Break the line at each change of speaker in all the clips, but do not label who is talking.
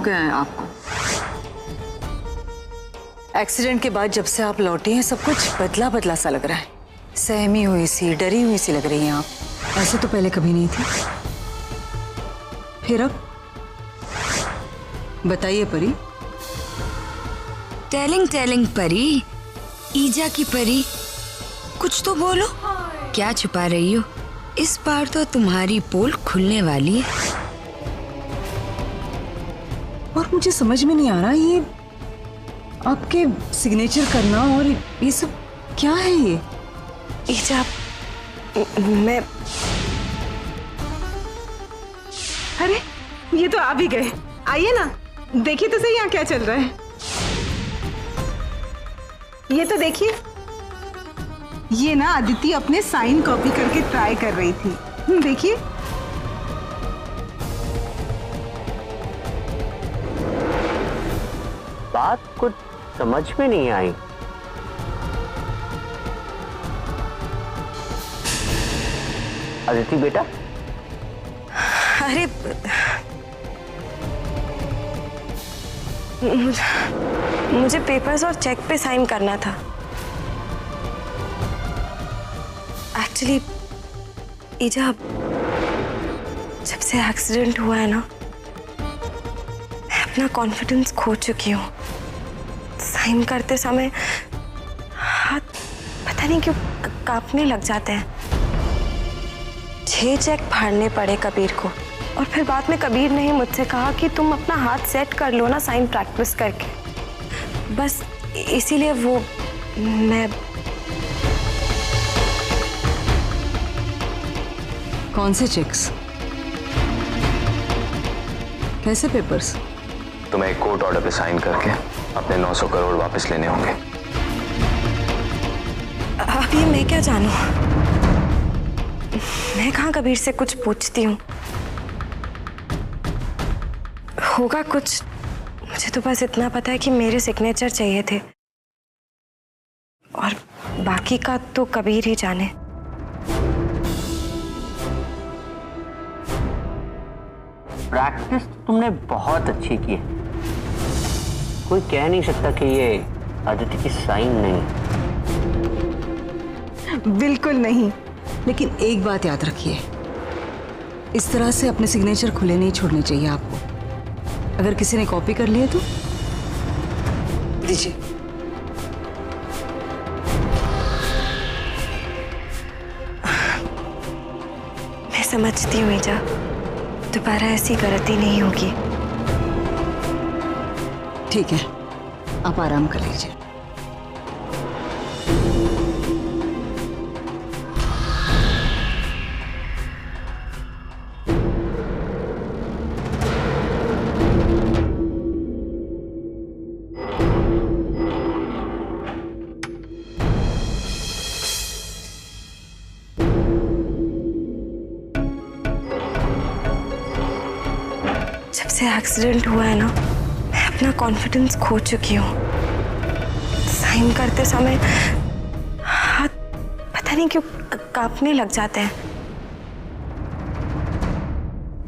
गया है आपको? एक्सीडेंट के बाद जब से आप लौटे हैं सब कुछ बदला बदला सा लग रहा है। सहमी हुई सी, डरी हुई सी लग रही हैं आप। ऐसे तो पहले कभी नहीं थी। फिर अब बताइए परी।
टेलिंग परी, ईजा की परी, कुछ तो बोलो। क्या छुपा रही हो? इस बार तो तुम्हारी पोल खुलने वाली है।
और मुझे समझ में नहीं आ रहा, ये आपके सिग्नेचर करना और ये सब क्या है ये?
ईजा, मैं...
अरे ये तो आ भी गए। आइए ना, देखिए तो सही यहाँ क्या चल रहा है। ये तो देखिए, ये ना अदिति अपने साइन कॉपी करके ट्राई कर रही थी। देखिए।
बात कुछ समझ में नहीं आई। अदिति बेटा।
अरे मुझे पेपर्स और चेक पे साइन करना था। एक्चुअली ईजा, जब से एक्सीडेंट हुआ है ना, मैं अपना कॉन्फिडेंस खो चुकी हूँ। साइन करते समय हाथ पता नहीं क्यों कांपने लग जाते हैं। 6 चेक फाड़ने पड़े कबीर को, और फिर बाद में कबीर ने ही मुझसे कहा कि तुम अपना हाथ सेट कर लो ना साइन प्रैक्टिस करके। बस इसीलिए वो मैं...
कौन से चेक्स? कैसे पेपर्स?
तुम्हें एक कोर्ट ऑर्डर पे साइन करके अपने 900 करोड़ वापस लेने होंगे।
अब ये मैं क्या जानूं? मैं कहाँ कबीर से कुछ पूछती हूँ। होगा कुछ, मुझे तो बस इतना पता है कि मेरे सिग्नेचर चाहिए थे, और बाकी का तो कबीर ही जाने।
प्रैक्टिस तुमने बहुत अच्छी की है। कोई कह नहीं सकता कि ये अदिति की साइन नहीं।
बिल्कुल नहीं।
लेकिन एक बात याद रखिए, इस तरह से अपने सिग्नेचर खुले नहीं छोड़ने चाहिए आपको। अगर किसी ने कॉपी कर लिए तो दीजिए।
मैं समझती हूँ ईजा, दोबारा ऐसी गलती नहीं होगी।
ठीक है, आप आराम कर लीजिए।
जब से एक्सीडेंट हुआ है ना, मैं अपना कॉन्फिडेंस खो चुकी हूँ। साइन करते समय हाथ पता नहीं क्यों कांपने लग जाते हैं।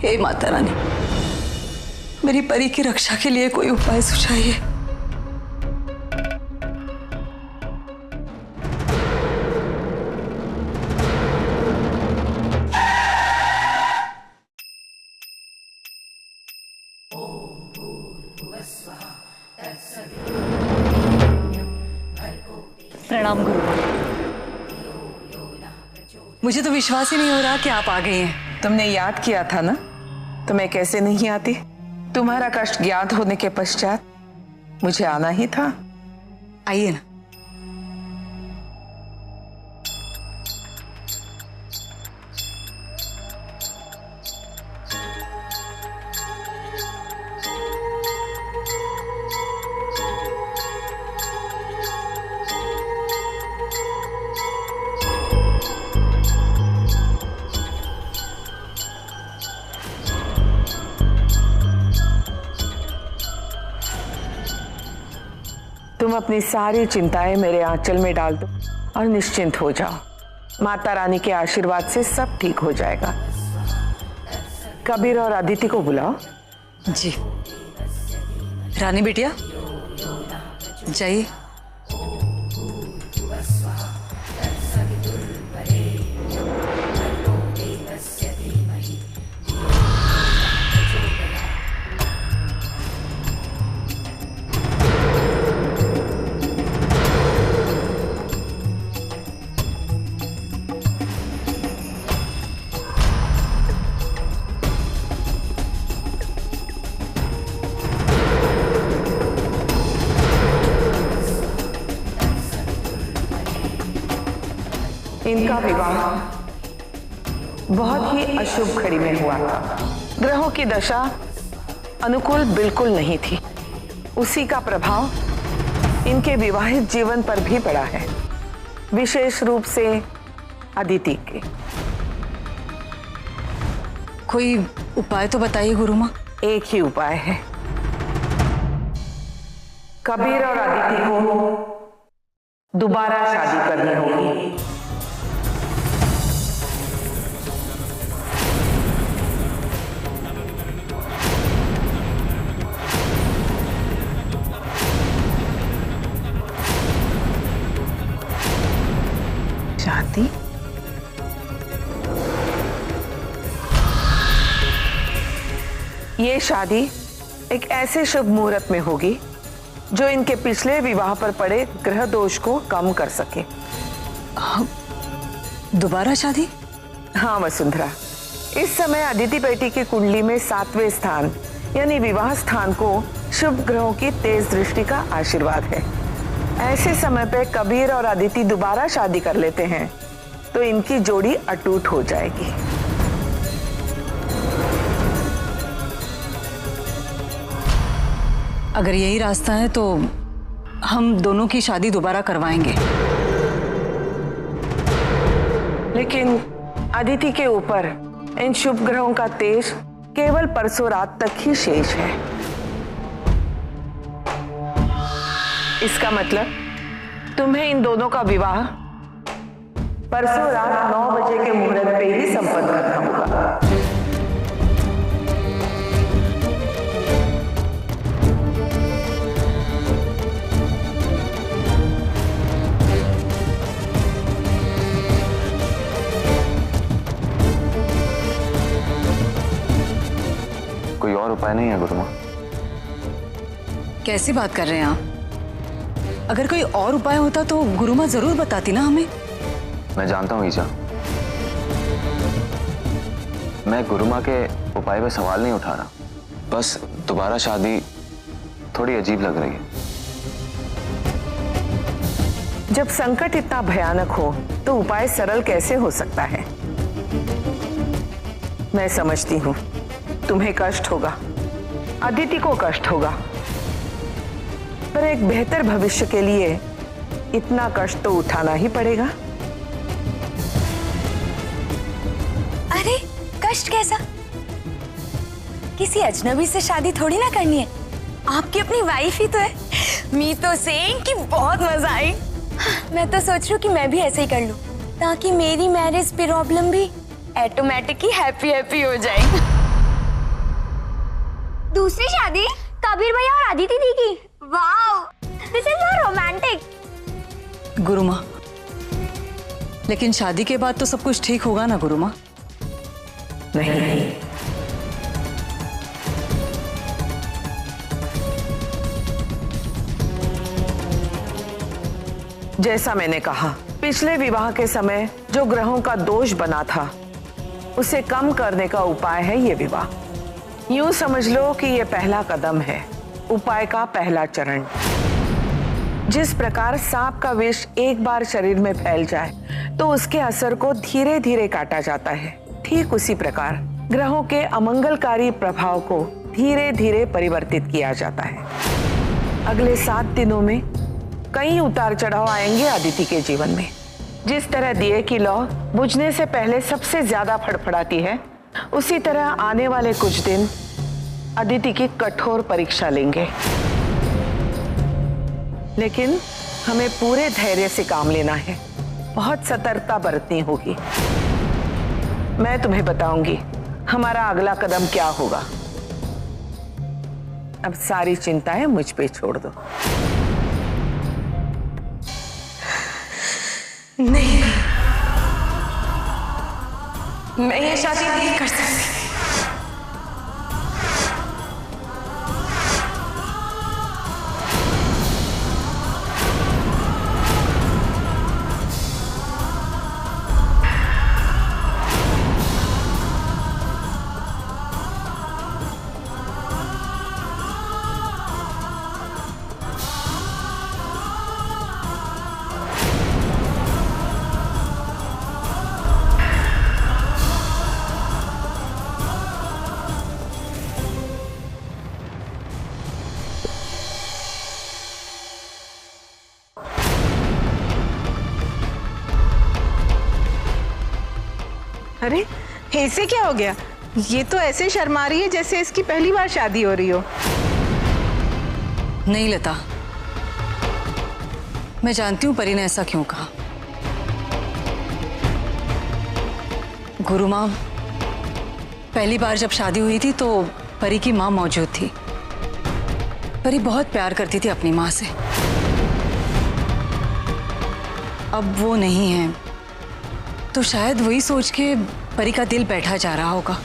हे माता रानी, मेरी परी की रक्षा के लिए कोई उपाय सुझाइए। प्रणाम गुरु। मुझे तो विश्वास ही नहीं हो रहा कि आप आ गई हैं।
तुमने याद किया था ना, तो मैं कैसे नहीं आती। तुम्हारा कष्ट ज्ञात होने के पश्चात मुझे आना ही था।
आइए ना।
तुम अपनी सारी चिंताएं मेरे आंचल में डाल दो और निश्चिंत हो जाओ। माता रानी के आशीर्वाद से सब ठीक हो जाएगा। कबीर और अदिति को बुलाओ।
जी। रानी बिटिया जाइए।
इनका विवाह बहुत ही अशुभ घड़ी में हुआ था। ग्रहों की दशा अनुकूल बिल्कुल नहीं थी। उसी का प्रभाव इनके विवाहित जीवन पर भी पड़ा है, विशेष रूप से अदिति के।
कोई उपाय तो बताइए गुरुमा।
एक ही उपाय है, कबीर और अदिति को दोबारा शादी करनी होगी।
शादी?
ये शादी एक ऐसे शुभ मुहूर्त में होगी जो इनके पिछले विवाह पर पड़े ग्रह दोष को कम कर सके।
दोबारा शादी?
हाँ वसुंधरा, इस समय अदिति बेटी की कुंडली में 7वें स्थान यानी विवाह स्थान को शुभ ग्रहों की तेज दृष्टि का आशीर्वाद है। ऐसे समय पे कबीर और अदिति दोबारा शादी कर लेते हैं तो इनकी जोड़ी अटूट हो जाएगी।
अगर यही रास्ता है तो हम दोनों की शादी दोबारा करवाएंगे।
लेकिन अदिति के ऊपर इन शुभ ग्रहों का तेज केवल परसों रात तक ही शेष है। इसका मतलब तुम्हें इन दोनों का विवाह परसों रात 9 बजे के मुहूर्त पे ही संपन्न करना होगा।
कोई और उपाय नहीं है गुरुमा?
कैसी बात कर रहे हैं आप? अगर कोई और उपाय होता तो गुरुमा जरूर बताती ना हमें।
मैं जानता हूँ ईजा, मैं गुरुमा के उपाय पे सवाल नहीं उठा रहा। बस दोबारा शादी थोड़ी अजीब लग रही है।
जब संकट इतना भयानक हो तो उपाय सरल कैसे हो सकता है? मैं समझती हूँ तुम्हें कष्ट होगा, अदिति को कष्ट होगा, पर एक बेहतर भविष्य के लिए इतना कष्ट तो उठाना ही पड़ेगा।
अरे कष्ट कैसा? किसी अजनबी से शादी थोड़ी ना करनी है, आपकी अपनी वाइफ ही तो है। मी तो सेइंग कि बहुत मजा आई। मैं तो सोच रही हूँ कि मैं भी ऐसे ही कर लूँ ताकि मेरी मैरिज प्रॉब्लम भी ऑटोमेटिक ही हैप्पी हैप्पी हो जाए।
दूसरी शादी कबीर भैया और अदिति दी की। Wow, this is so romantic.
गुरुमा, लेकिन शादी के बाद तो सब कुछ ठीक होगा ना गुरुमा?
नहीं, जैसा मैंने कहा, पिछले विवाह के समय जो ग्रहों का दोष बना था उसे कम करने का उपाय है ये विवाह। यूं समझ लो कि ये पहला कदम है, उपाय का पहला चरण। जिस प्रकार सांप का विष एक बार शरीर में फैल जाए तो उसके असर को धीरे धीरे काटा जाता है, ठीक उसी प्रकार ग्रहों के अमंगलकारी प्रभाव को धीरे धीरे परिवर्तित किया जाता है। अगले 7 दिनों में कई उतार चढ़ाव आएंगे अदिति के जीवन में। जिस तरह दिए की लौ बुझने से पहले सबसे ज्यादा फड़फड़ाती है, उसी तरह आने वाले कुछ दिन अदिति की कठोर परीक्षा लेंगे। लेकिन हमें पूरे धैर्य से काम लेना है, बहुत सतर्कता बरतनी होगी। मैं तुम्हें बताऊंगी हमारा अगला कदम क्या होगा। अब सारी चिंताएं मुझ पे छोड़ दो।
नहीं, मैं ये शादी नहीं कर सकती।
अरे ऐसे क्या हो गया? ये तो ऐसे शर्मा रही है जैसे इसकी पहली बार शादी हो रही हो।
नहीं लता, मैं जानती हूं परी ने ऐसा क्यों कहा। गुरु माँ, पहली बार जब शादी हुई थी तो परी की माँ मौजूद थी। परी बहुत प्यार करती थी अपनी माँ से। अब वो नहीं है तो शायद वही सोच के परी का दिल बैठा जा रहा होगा।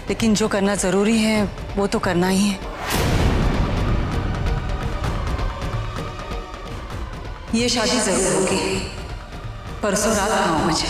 लेकिन जो करना जरूरी है वो तो करना ही है। ये शादी जरूर होगी परसों रात 9 बजे।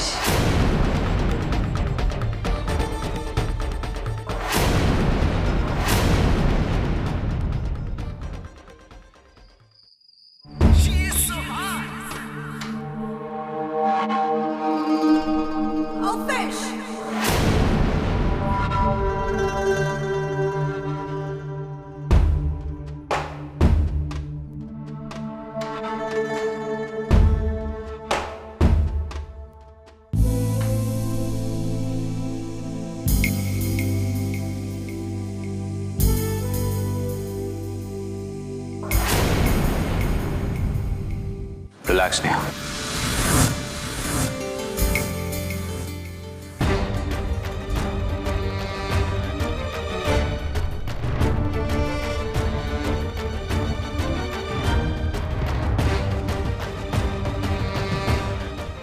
रिलैक्स नेहा।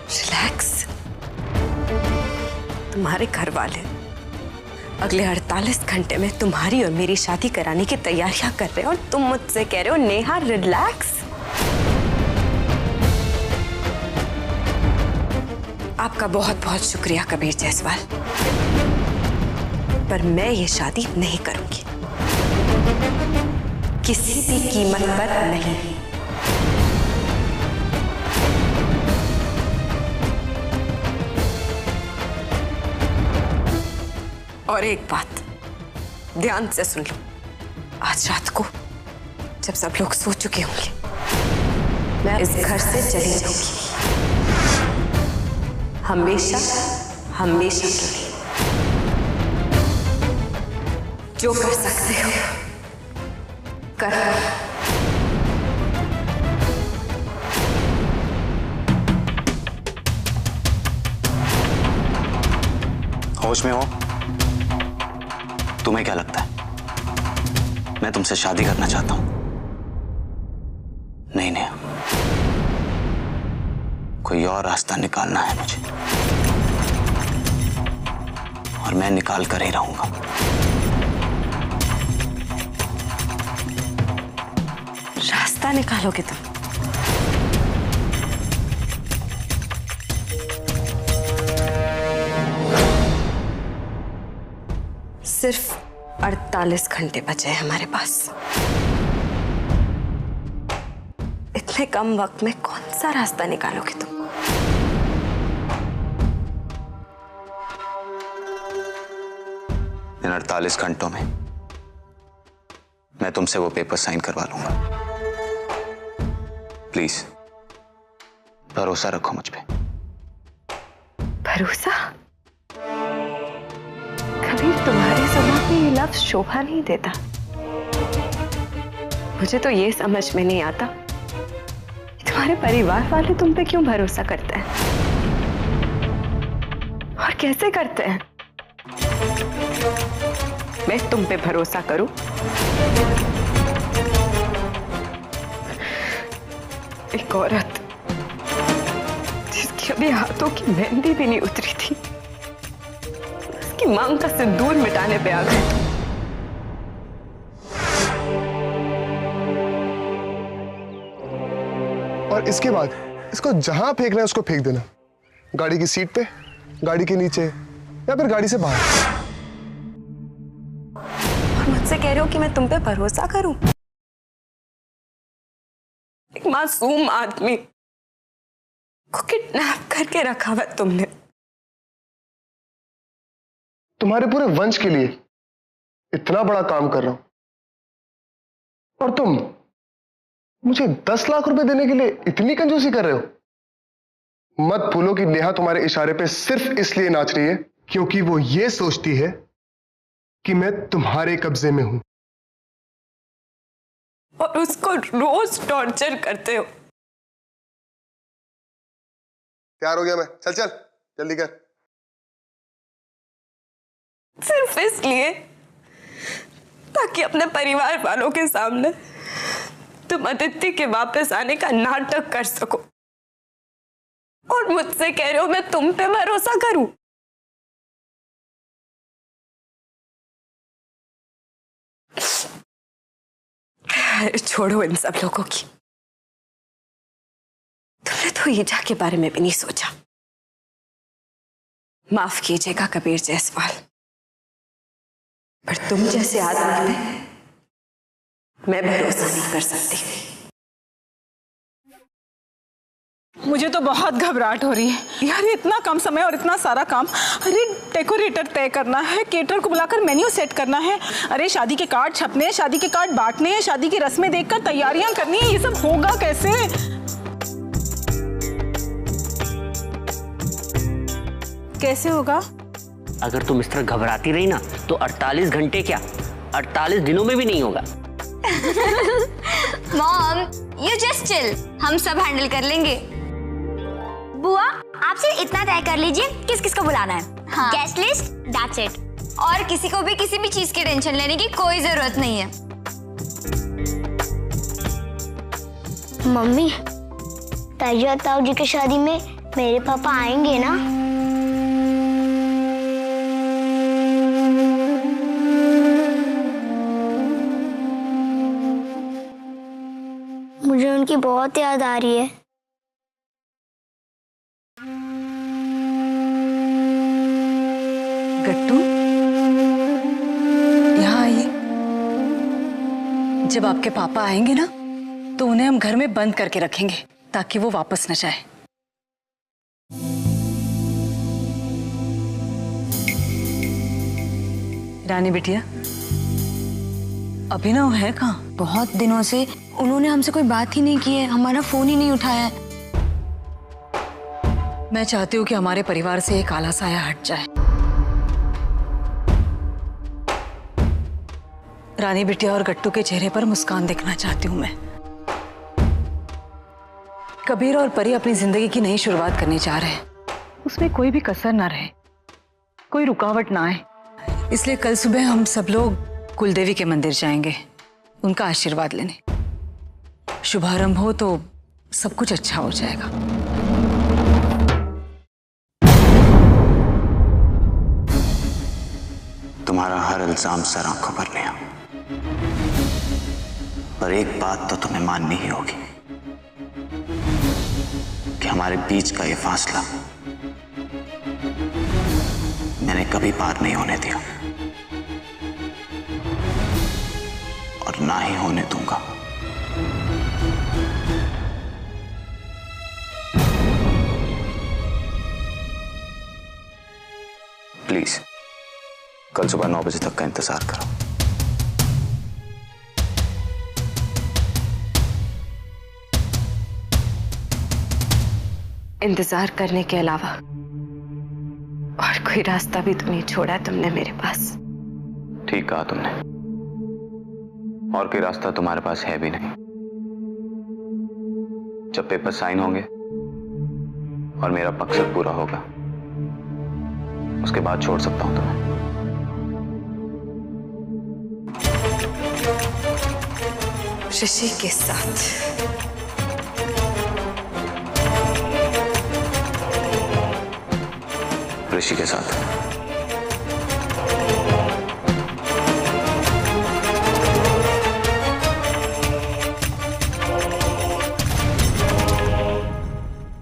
रिलैक्स? तुम्हारे घर वाले अगले 48 घंटे में तुम्हारी और मेरी शादी कराने की तैयारियां कर रहे हो और तुम मुझसे कह रहे हो नेहा रिलैक्स? आपका बहुत बहुत शुक्रिया कबीर जायसवाल, पर मैं ये शादी नहीं करूंगी, किसी भी कीमत पर नहीं। और एक बात ध्यान से सुन लो, आज रात को जब सब लोग सो चुके होंगे मैं इस घर से चली जाऊंगी, हमेशा हमेशा के लिए। जो कर सकते हो कर लो।
होश में हो? तुम्हें क्या लगता है मैं तुमसे शादी करना चाहता हूं? नहीं नहीं, कोई और रास्ता निकालना है मुझे, और मैं निकाल कर ही रहूंगा।
रास्ता निकालोगे तुम? सिर्फ 48 घंटे बचे हैं हमारे पास। इतने कम वक्त में कौन सा रास्ता निकालोगे तुम?
इन 48 घंटों में मैं तुमसे वो पेपर साइन करवा लूंगा। प्लीज भरोसा रखो मुझ पे।
भरोसा? कबीर, तुम्हारे स्वभाव में ये लफ्ज शोभा नहीं देता। मुझे तो ये समझ में नहीं आता तुम्हारे परिवार वाले तुम पे क्यों भरोसा करते हैं, और कैसे करते हैं? मैं तुम पे भरोसा करूं? एक औरत जिसकी अभी हाथों की मेहंदी भी नहीं उतरी थी, उसकी मांग का सिंदूर मिटाने पे आ गए।
और इसके बाद इसको जहां फेंकना है उसको फेंक देना, गाड़ी की सीट पे, गाड़ी के नीचे, या फिर गाड़ी से बाहर।
और मुझसे कह रहे हो कि मैं तुम पे भरोसा करूं? एक मासूम आदमी को किडनैप करके रखा हुआ तुमने।
तुम्हारे पूरे वंश के लिए इतना बड़ा काम कर रहा हूं और तुम मुझे 10 लाख रुपए देने के लिए इतनी कंजूसी कर रहे हो। मत भूलो कि नेहा तुम्हारे इशारे पे सिर्फ इसलिए नाच रही है क्योंकि वो ये सोचती है कि मैं तुम्हारे कब्जे में हूं
और उसको रोज टॉर्चर करते हो।
तैयार हो गया मैं, चल चल जल्दी कर।
सिर्फ इसलिए ताकि अपने परिवार वालों के सामने तुम अदिति के वापस आने का नाटक कर सको, और मुझसे कह रहे हो मैं तुम पे भरोसा करूं? छोड़ो इन सब लोगों की। तुमने तो ईजा के बारे में भी नहीं सोचा। माफ कीजिएगा कबीर जायसवाल, पर तुम जैसे आदमी पे मैं भरोसा नहीं कर सकती।
मुझे तो बहुत घबराहट हो रही है यार, इतना कम समय और इतना सारा काम। अरे डेकोरेटर तय करना है, केटर को बुलाकर मेन्यू सेट करना है, अरे शादी के कार्ड छपने हैं, शादी के कार्ड बांटने हैं, शादी की रस्में देखकर तैयारियां करनी है। ये सब होगा कैसे? कैसे होगा?
अगर तुम इस तरह घबराती रही ना तो 48 घंटे क्या 48 दिनों में भी नहीं होगा।
मॉम यू जस्ट चिल, हम सब हैंडल कर लेंगे। बुआ आप सिर्फ इतना तय कर लीजिए किस किस को बुलाना है। हाँ। गेस्ट लिस्ट दैट्स इट, और किसी को भी किसी भी चीज की टेंशन लेने की कोई जरूरत नहीं है।
मम्मी, ताजी और ताऊ जी की शादी में मेरे पापा आएंगे ना? मुझे उनकी बहुत याद आ रही है।
गट्टू यहाँ आइए। जब आपके पापा आएंगे ना तो उन्हें हम घर में बंद करके रखेंगे ताकि वो वापस न जाए। रानी बिटिया, अभिनव है कहाँ?
बहुत दिनों से उन्होंने हमसे कोई बात ही नहीं की है, हमारा फोन ही नहीं उठाया है।
मैं चाहती हूँ कि हमारे परिवार से एक काला साया हट जाए। रानी बिटिया और गट्टू के चेहरे पर मुस्कान देखना चाहती हूँ मैं। कबीर और परी अपनी जिंदगी की नई शुरुआत करने जा रहे हैं, उसमें कोई भी कसर ना रहे, कोई रुकावट ना आए। इसलिए कल सुबह हम सब लोग कुलदेवी के मंदिर जाएंगे उनका आशीर्वाद लेने। शुभारंभ हो तो सब कुछ अच्छा हो जाएगा।
तुम्हारा हर इल्जाम सर आंखों पर लिया, पर एक बात तो तुम्हें माननी ही होगी कि हमारे बीच का ये फासला मैंने कभी पार नहीं होने दिया और ना ही होने दूंगा। प्लीज कल सुबह 9 बजे तक का इंतजार करो।
इंतजार करने के अलावा और कोई रास्ता भी तो नहीं छोड़ा तुमने मेरे पास।
ठीक कहा तुमने, और कोई रास्ता तुम्हारे पास है भी नहीं। जब पेपर साइन होंगे और मेरा मकसद पूरा होगा उसके बाद छोड़ सकता हूं तुम्हें।
ऋषि के साथ।
ऋषि के साथ।